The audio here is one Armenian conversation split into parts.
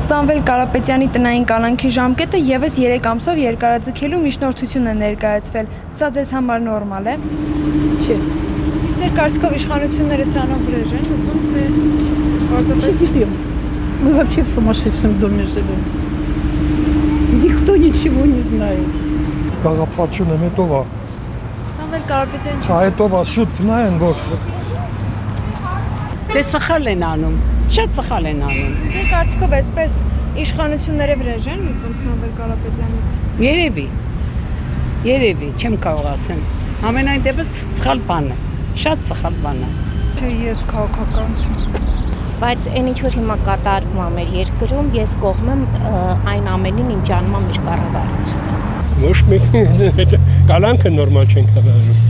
Սամվել Կարապետյանի տնային կալանքի ժամկետը ևս 3 ամսով երկարաձգելու միջնորդություն է ներկայացվել։ Սա ձեզ համար նորմալ է։ Չէ։ Ձեր կարծիքով իշխանությունները սրանով վրեժ են ուզում, թե պարզապես Չգիտեմ։ Мы вообще в сумасшедшем доме живем. Никто ничего не знает. Գաղափարությունը հետով է։ Սամվել Կարապետյանը Հա հետով է շուտ գնային որ Դե սխալ են անում։ Շատ սխալ են անում։ Ձեր կարծիքով այսպես իշխանությունները վրեժ են ուզում Սամվել Կարապետյանից։ Երևի, չեմ կարող ասեմ։ Ամենայն դեպս սխալ բան է։ Շատ սխալ բան է։ թե ես քաղաքական չեմ։ Բայց այն ինչ որ հիմա կատարվում է մեր երկրում, ես կողմ եմ այն ամենին իմ ջանման մեջ կառավարությունը։ Ոչ մեկ կալանքը նորմալ չեն կատարում։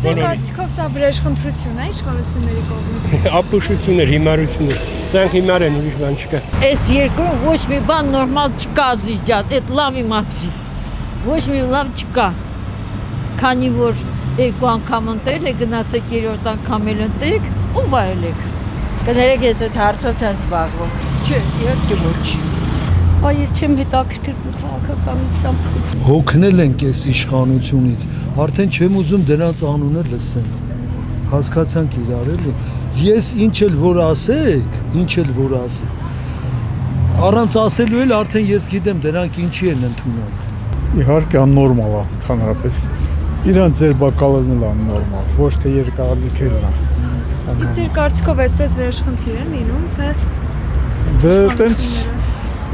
Ձեր կարծիքով սա վրեժ խնդրություն է իշխանությունների կողմից։ Ապուշություններ, հիմարություններ, դրանք հիմար են, ուրիշ բան չկա։ Այս երկրում ոչ մի բան նորմալ չկա զիջատ, այդ լավ իմացի։ Ոչ մի լավ չկա։ Քանի որ երկու անգամ ընտրել եք, գնացեք երրորդ անգամ էլ ընտրեք ու վայելեք։ Կներեք ես այդ հարցով չեմ զբաղվում։ Չէ, իհարկե ոչ։ Այս չեմ հետաքրքրվում քաղաքականությամբ խնդրում։ Հոգնել ենք այս իշխանությունից, արդեն չեմ ուզում դրանց անունը լսեմ։ Հասկացանք իրար էլի։ Ես ինչ էլ որ ասեք, առանց ասելու էլ արդեն ես գիտեմ դրանք ինչի են ընդունակ։ Իհարկե աննորմալ է ընդհանրապես։ Իրանց ձեր բակալելն է աննորմալ, ոչ թե երկարաձգելն է։ Իսկ ձեր կարծիքով այսպես վրեժ խնդիր են լինում, թե Դե տենց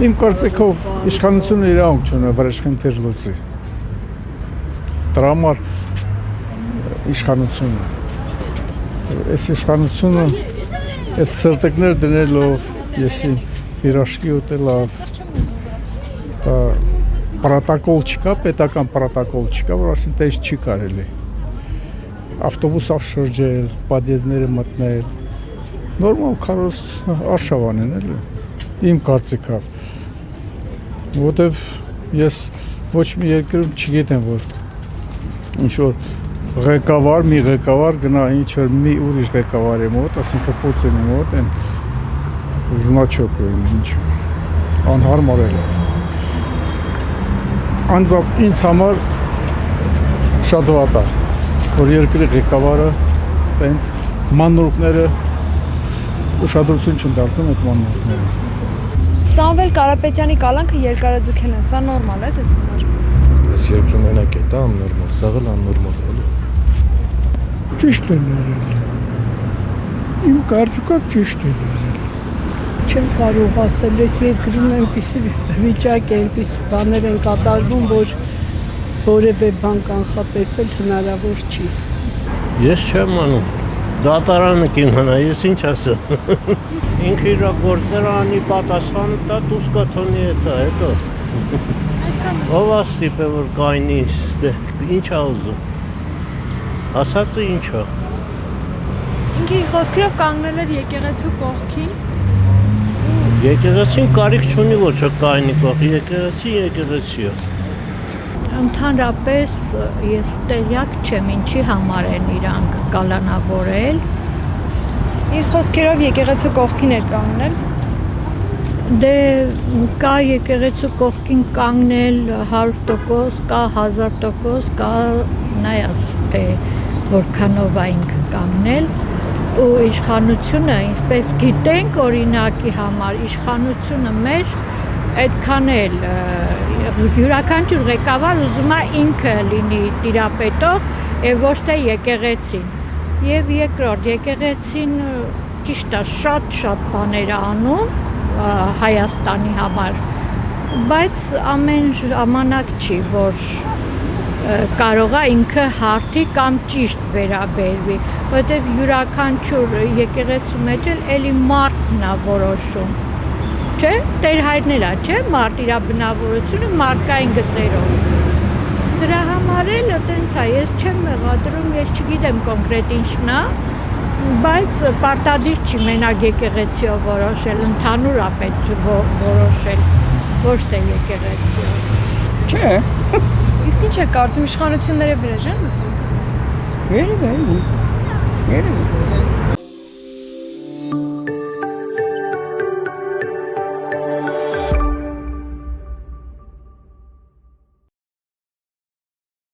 իմ կարծիքով իշխանությունը իրանք չունի վրեժ խնդիր լուծի։ Դրա համար իշխանությունը այս իշխանությունը այս սրտիկներ դնելով եսի իրաշկի ուտելով պրոտոկոլ չկա, պետական պրոտոկոլ չկա, որ ասեն տես չի կարելի ավտոբուսով շրջել, պատեզները մտնել նորմալ քարոզ արշավան են էլի իմ կարծիքով որտեվ ես ոչ մի երկրում չգիտեմ որ ինչ որ ղեկավար գնա ինչ որ մի ուրիշ ղեկավարի մոտ, ասինքն Պուտինի մոտ են զնաչոկը ինչ անհարմար է։ Անձամբ ինձ համար շատ վատ է, որ երկրի ղեկավարը տենց մանրուքները ուշադրություն չեն դարձնում այդ մանրուքները։ Սամվել Կարապետյանի կալանքը երկարաձգելն է, սա նորմալ է ձեզ համար։ Այս երկրում մենակ է դա աննորմալ, սաղ էլ աննորմալ է էլի։ Ճիշտ են արել։ Իմ կարծիքով ճիշտ են արել։ Չեմ կարող ասել, այս երկրում այնպիսի վիճակ է, այնպիսի բաներ են կատարվում, որ որևէ բան կանխատեսել հնարավոր չի։ Ես չեմ անում։ Դատարանը կիմանա, ես ինչ ասեմ։ Ինքը իր գործերը անի պատասխանը տա դուս կաթոնի հետո։ Ով աստիպ է որ կայնի ինչ ա ուզում։ Ասածը ինչ է։ Ինքը իր խոսքերով կանգնել էր եկեղեցու կողքին։ Եկեղեցին կարիք չունի ոչ է կայնի կողքի, եկեղեցի է։ Ընդհանրապես ես տեղյակ չեմ ինչի համար են իրանք կալանավորել։ Իր խոսքերով եկեղեցու կողքին էր կանգնել։ Դե կա եկեղեցու կողքին կանգնել 100%, կա 1000%, կա նայած թե որքանով է ինքը կանգնել ու իշխանությունը, ինչպես գիտենք օրինակի համար, իշխանությունը մեր այդքան էլ յուրաքանչյուր ղեկավար ուզում է ինքը լինի տիրապետող եւ ոչ թե եկեղեցին։ Եվ երկրորդ եկեղեցին ճիշտ է շատ բաներ անում Հայաստանի համար, բայց ամեն ժամանակ չի, որ կարող է ինքը հարթի կամ ճիշտ վերաբերվի, որտեղ յուրաքանչյուր եկեղեցու մեջ էլի մարդն է որոշում։ Չէ, Տեր հայրն է, չէ, մարդ իր բնավորությունը մարդկային գծերով։ Դրա համար էլ այտենց է, ես չեմ մեղադրում, ես չգիտեմ կոնկրետ ինչն է, բայց պարտադիր չի մենակ եկեղեցիով որոշել, ընդհանուր է պետք որոշել, ոչ թե եկեղեցիով։ Չէ։ Իսկ ինչ է կարծում իշխանությունները վրեժ են ուզում։ Երևի։